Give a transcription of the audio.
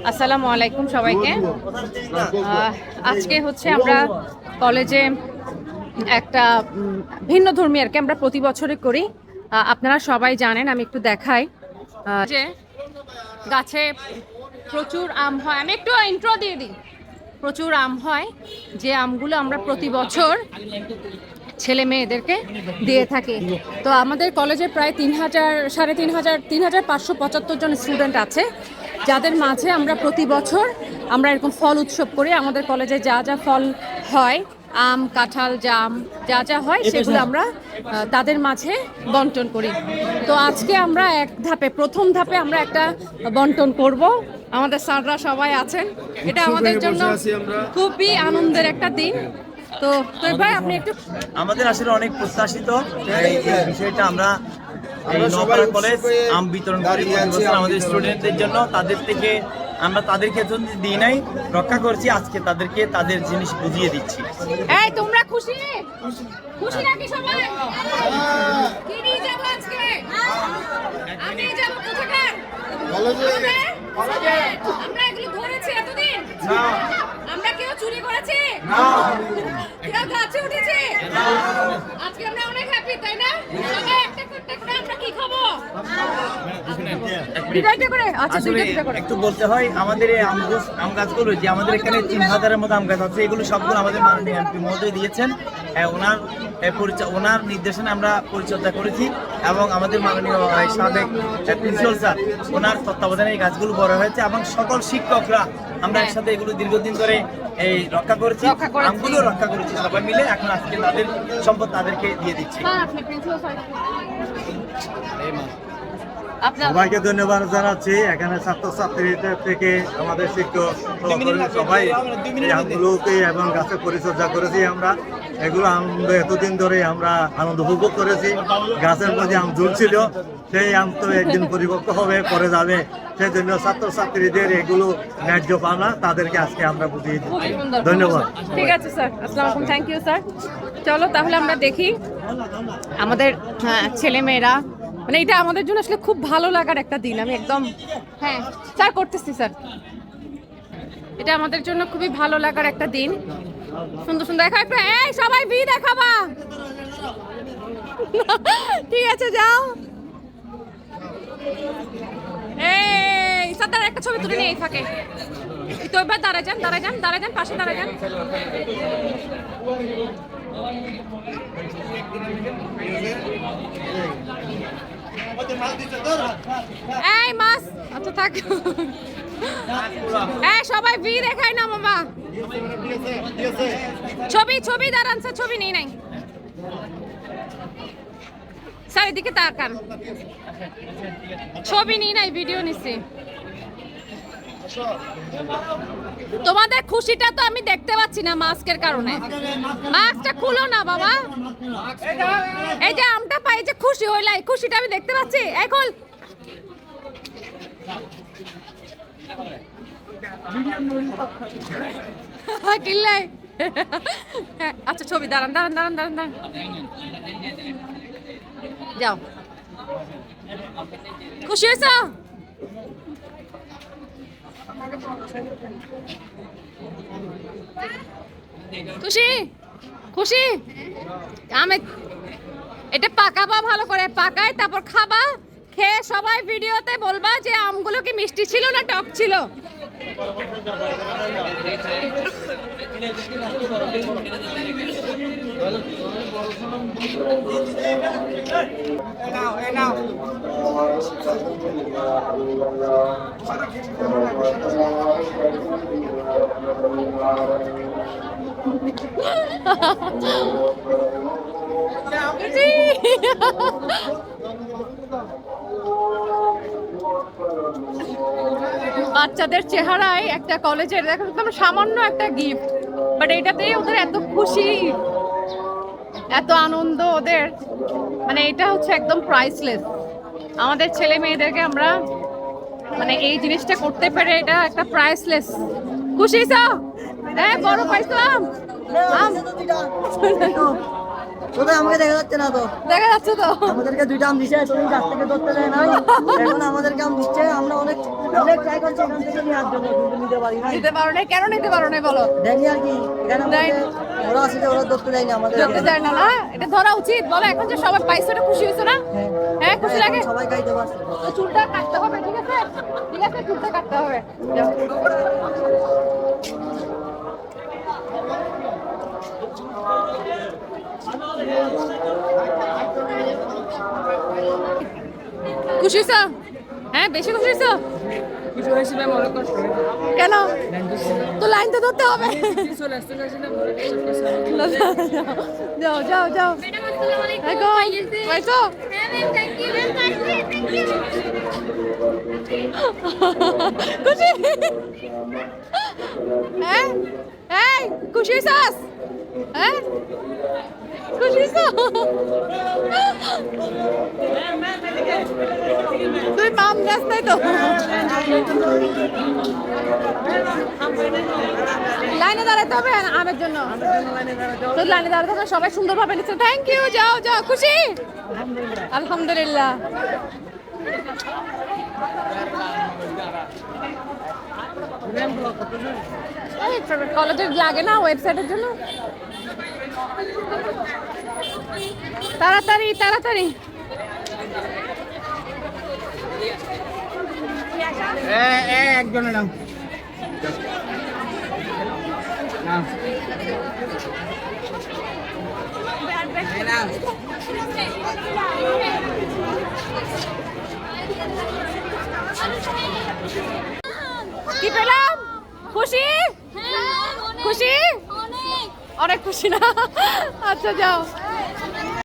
আসসালামু আলাইকুম সবাইকে। আজকে হচ্ছে আমরা কলেজে একটা ভিন্ন ধর্মী আর কি আমরা প্রতি বছরে করি। আপনারা সবাই জানেন, আমি একটু দেখাই যে গাছে প্রচুর আম হয়। আমি একটু ইন্ট্রো দিয়ে দিই। প্রচুর আম হয়, যে আমগুলো আমরা প্রতি বছর ছেলে মেয়েদেরকে দিয়ে থাকি। তো আমাদের কলেজে প্রায় 3,575 জন স্টুডেন্ট আছে, যাদের মাঝে আমরা প্রতি বছর আমরা এরকম ফল উৎসব করি। আমাদের কলেজে যা যা ফল হয়, আম, কাঁঠাল, জাম, যা যা হয় সেগুলো আমরা তাদের মাঝে বন্টন করি। তো আজকে আমরা প্রথম ধাপে আমরা একটা বন্টন করব। আমাদের স্যাররা সবাই আছেন, এটা আমাদের জন্য খুবই আনন্দের একটা দিন। তো ভাই আপনি একটু, আমাদের আসলে অনেক প্রত্যাশিত এই বিষয়টা। আমরা নওপাড়া কলেজ আম বিতরণ করি আমাদের স্টুডেন্টদের জন্য। তাদেরকে দিই নাই, রক্ষা করছি। আজকে তাদেরকে তাদের জিনিস বুঝিয়ে দিচ্ছি। এই তোমরা খুশি খুশি নাকি সবাই? কি নিয়ে যাব আজকে? আমি যাব কোথাকার? আমরা এগুলো ধরেছি এতদিন? না। আমরা কেউ চুরি করেছি? না। কেউ গাছে উঠেছে? না। আজকে আমরা অনেক হ্যাপি, তাই না? সবাই একটা করে আমরা কি খাবো? একটু বলতে হয়, আমাদের এই আম গাছগুলো যে আমাদের এখানে 3,000-এর মতো আম গাছ আছে, এগুলো সবগুলো আমাদের মাননীয় এমপি মহোদয় দিয়েছেন। ওনার নির্দেশনে আমরা পরিচর্যা করেছি এবং আমাদের মাননীয় সাবেক প্রিন্সিপাল স্যার, ওনার তত্ত্বাবধানে এই গাছগুলো বড় হয়েছে এবং সকল শিক্ষকরা আমরা একসাথে এগুলো দীর্ঘদিন ধরে এই রক্ষা করেছি, আমগুলো রক্ষা করেছি সবাই মিলে। এখন আজকে তাদের সম্পদ তাদেরকে দিয়ে দিচ্ছি। সবাইকে ধন্যবাদ জানাচ্ছি। এখানে ছাত্রছাত্রীদের থেকে আমাদের শিক্ষক সবাই আমগুলোকে এবং গাছের পরিচর্যা করেছি আমরা। এগুলো এতদিন ধরে আমরা আনন্দ উপভোগ করেছি। গাছের মধ্যে আম ঝুলছিল, সেই আম তো একদিন পরিপক্ক হবে, পরে যাবে। সেই জন্য ছাত্রছাত্রীদের এগুলো ন্যায্য পাওনা, তাদেরকে আজকে আমরা বুঝিয়ে দিচ্ছি। ধন্যবাদ। ঠিক আছে স্যার, আসসালামু আলাইকুম, থ্যাংক ইউ স্যার। চলো তাহলে আমরা দেখি আমাদের ছেলে মেয়েরা, মানে এটা আমাদের জন্য আসলে খুব ভালো লাগার একটা দিন। আমি একদম স্যার করতেছি স্যার, এটা আমাদের জন্য খুবই ভালো লাগার একটা দিন। সুন্দর সুন্দর দেখা একটা, এই সবাই ভি দেখাবা। ঠিক আছে যাও। এই সাদার একটা ছবি তুলে নিয়ে থাকে। তো এবার দাঁড়া যান পাশে দাঁড়া যান। এই মাস, আচ্ছা থাক। এই সবাই ভি দেখায় না মামা। ছবি দাঁড়ান স্যার, ছবি নেই নাই স্যার, এদিকে তাকান। ছবি নেই নাই, ভিডিও নিছি। তোমাদের খুশিটা তো আমি দেখতে পাচ্ছি না মাস্কের কারণে। মাস্কটা খুলো না বাবা। এই যে আমটা পাই, যে খুশি হইলাই, খুশিটা আমি দেখতে পাচ্ছি। এখন কিল্লাই। আচ্ছা ছবি দাঁড়ান। যাও, খুশি হয়েছ? খুশি আমি এটা পাকাবা, ভালো করে পাকায়, তারপর খাবা। খেয়ে সবাই ভিডিওতে বলবা যে আমগুলো কি মিষ্টি ছিল না টক ছিল। বাচ্চাদের চেহারায় একটা কলেজের দেখো সামান্য একটা গিফট, বাট এটাতেই ওদের এত খুশি, এত আনন্দ ওদের, মানে এটা হচ্ছে একদম প্রাইসলেস। আমাদের ছেলে মেয়েদেরকে আমরা মানে এই জিনিসটা করতে পেরে এটা একটা প্রাইসলেস। খুশি? বড় পাইছো আম আম কোথায় আমাকে দেখা যাচ্ছে না তো, দেখা যাচ্ছে তো। আমাদেরকে দুইটা আম দিছে, তুমি গাছ থেকে ধরতে দেয় না, এখন আমাদেরকে আম দিচ্ছে, আমরা অনেক অনেক ট্রাই করছি এখান থেকে নেওয়ার জন্য, কিন্তু নিতে পারি না। নিতে পারো না কেন? নিতে পারো না বলো? দেয়নি আর কি, এখানে দেয়নি। আমাদের ওরা আছে যে ওরা ধরতে দেয় না আমাদের। ধরতে চায় না না? এটা ধরা উচিত বলো। এখন যে সবাই পাইছো এটা খুশি হয়েছো না? হ্যাঁ খুশি লাগে। সবাই খাইতে পারছে। তো চুলটা কাটতে হবে, ঠিক আছে? ঠিক আছে, চুলটা কাটতে হবে। যাও। খুশি হয়েছো? হ্যাঁ বেশি খুশি হয়েছো? কেন? তো লাইন তো ধরতে হবে। যাও যাও যাও। পাইছো? খুশি? হ্যাঁ এই খুশি হয়েছস? হ্যাঁ খুশি হয়েছো? তুই মাম গাছ নাই তো? লাইনে দাঁড়াতে হবে আমের জন্য। তো লাইনে দাঁড়াতে হবে, সবাই সুন্দরভাবে নিচ্ছে। Thank you. যাও যাও। খুশি? আলহামদুলিল্লাহ। কলেজের লাগে না ওয়েবসাইটের জন্য? তাড়াতাড়ি তাড়াতাড়ি। একজনের নাম কি পেলাম? খুশি? খুশি? অনেক খুশি না? আচ্ছা যাও।